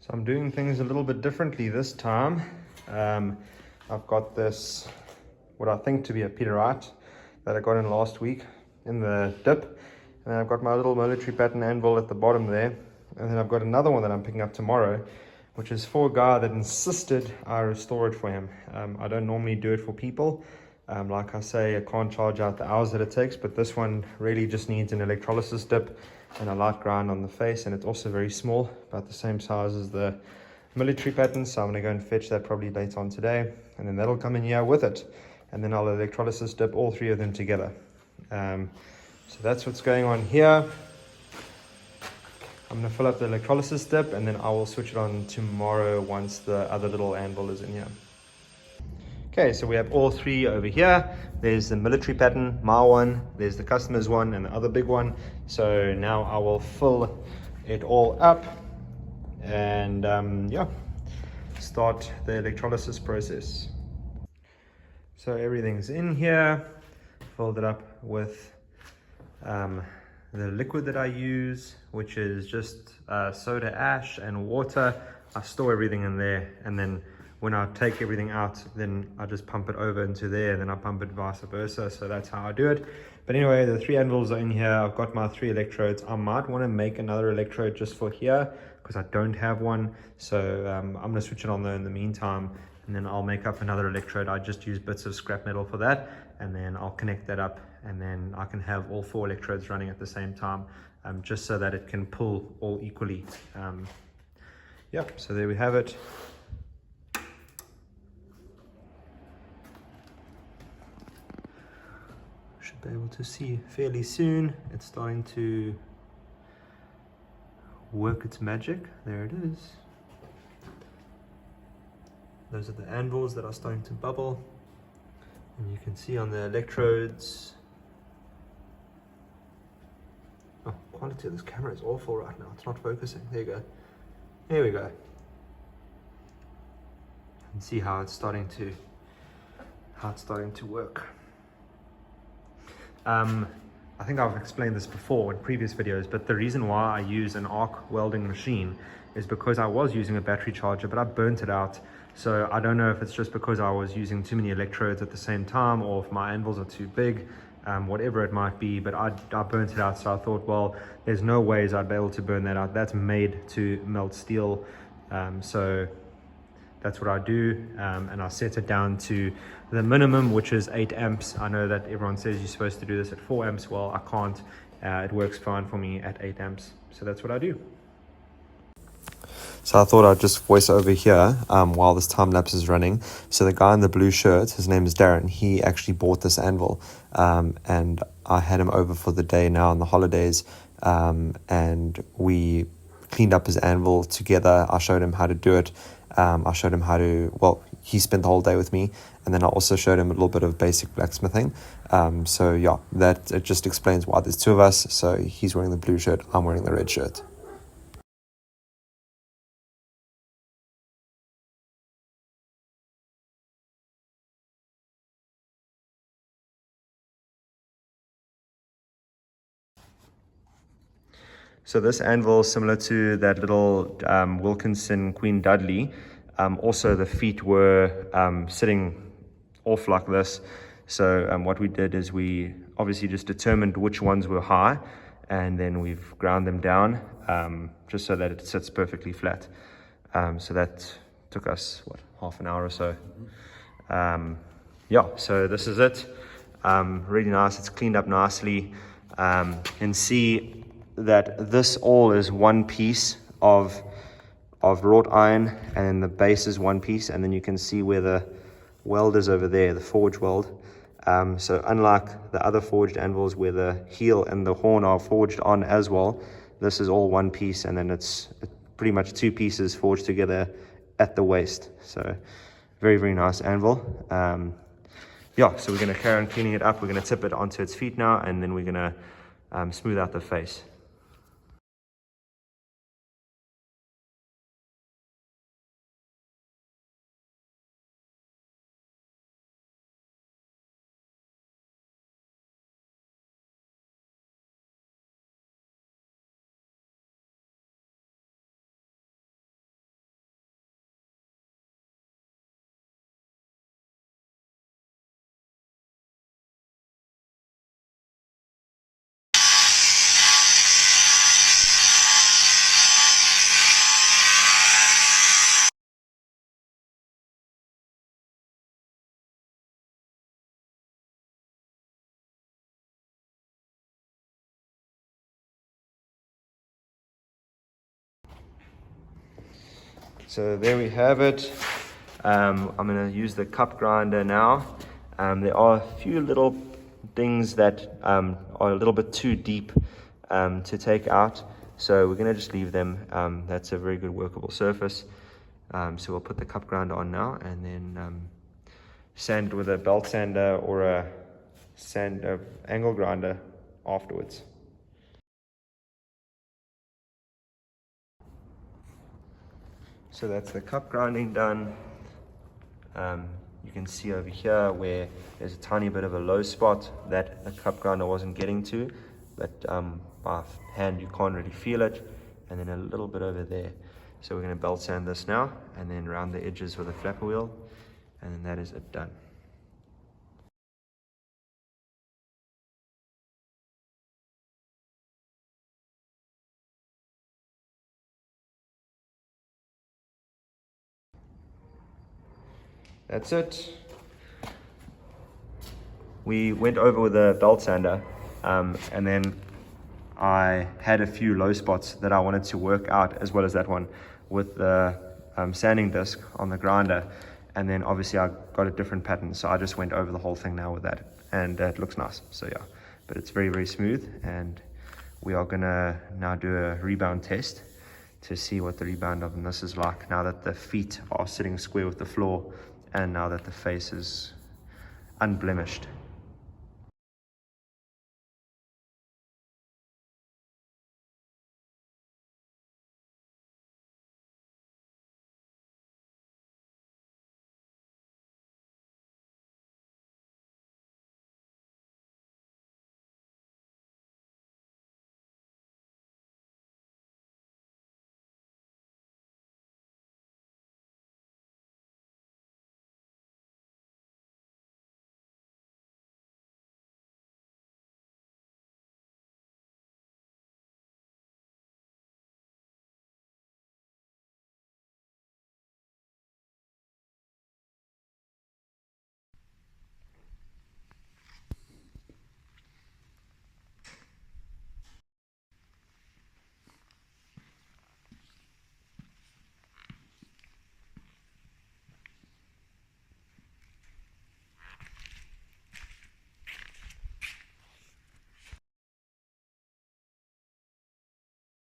So I'm doing things a little bit differently this time. I've got this, what I think to be a Peterite that I got in last week in the dip. And then I've got my little military pattern anvil at the bottom there. And then I've got another one that I'm picking up tomorrow, which is for a guy that insisted I restore it for him. I don't normally do it for people. Like I say, I can't charge out the hours that it takes, but this one really just needs an electrolysis dip and a light grind on the face, and it's also very small, about the same size as the military pattern. So I'm going to go and fetch that probably later on today, and then that'll come in here with it, and then I'll electrolysis dip all three of them together. So that's what's going on here. I'm going to fill up the electrolysis dip, and then I will switch it on tomorrow once the other little anvil is in here. Okay, so we have all three over here. There's the military pattern, my one, there's the customer's one, and the other big one. So now I will fill it all up and yeah, start the electrolysis process. So everything's in here, filled it up with the liquid that I use, which is just soda ash and water. I store everything in there, and then when I take everything out, then I just pump it over into there, and then I pump it vice versa. So that's how I do it. But anyway, the three anvils are in here. I've got my 3 electrodes. I might want to make another electrode just for here because I don't have one. So I'm going to switch it on there in the meantime, and then I'll make up another electrode. I just use bits of scrap metal for that, and then I'll connect that up, and then I can have all 4 electrodes running at the same time, just so that it can pull all equally. Yeah, so there we have it. Should be able to see fairly soon. It's starting to work its magic. There it is. Those are the anvils that are starting to bubble, and you can see on the electrodes. Oh, quality of this camera is awful right now. It's not focusing. There you go. There we go. You can see how it's starting to work. I think I've explained this before in previous videos, but the reason why I use an arc welding machine is because I was using a battery charger, but I burnt it out. So I don't know if it's just because I was using too many electrodes at the same time, or if my anvils are too big, whatever it might be, but I burnt it out. So I thought, well, there's no ways I'd be able to burn that out. That's made to melt steel. So that's what I do, and I set it down to the minimum, which is 8 amps. I know that everyone says you're supposed to do this at 4 amps. Well, I can't. It works fine for me at 8 amps. So that's what I do. So I thought I'd just voice over here while this time lapse is running. So the guy in the blue shirt, his name is Darren. He actually bought this anvil, and I had him over for the day now on the holidays, and we cleaned up his anvil together. I showed him how to do it. I showed him how to, well, he spent the whole day with me, and then I also showed him a little bit of basic blacksmithing. So yeah, that it just explains why there's 2 of us. So he's wearing the blue shirt, I'm wearing the red shirt. So this anvil is similar to that little Wilkinson Queen Dudley. Also the feet were sitting off like this. So what we did is we obviously just determined which ones were high, and then we've ground them down just so that it sits perfectly flat. So that took us, what, half an hour or so. Yeah, so this is it. Really nice. It's cleaned up nicely. And see that this all is one piece of wrought iron, and then the base is one piece, and then you can see where the weld is over there, the forge weld. So unlike the other forged anvils where the heel and the horn are forged on as well, this is all one piece, and then it's pretty much 2 pieces forged together at the waist. So very, very nice anvil. Yeah, so we're going to carry on cleaning it up. We're going to tip it onto its feet now, and then we're going to smooth out the face. So there we have it. I'm going to use the cup grinder now. There are a few little things that are a little bit too deep to take out, so we're going to just leave them. That's a very good workable surface. So we'll put the cup grinder on now, and then sand with a belt sander or a angle grinder afterwards. So that's the cup grinding done. You can see over here where there's a tiny bit of a low spot that the cup grinder wasn't getting to, but by hand you can't really feel it, and then a little bit over there. So we're going to belt sand this now, and then round the edges with a flapper wheel, and then that is it done. That's it. We went over with a belt sander, and then I had a few low spots that I wanted to work out, as well as that one with the sanding disc on the grinder. And then obviously I got a different pattern, so I just went over the whole thing now with that, and it looks nice. So yeah, but it's very, very smooth, and we are gonna now do a rebound test to see what the rebound of this is like now that the feet are sitting square with the floor, and now that the face is unblemished.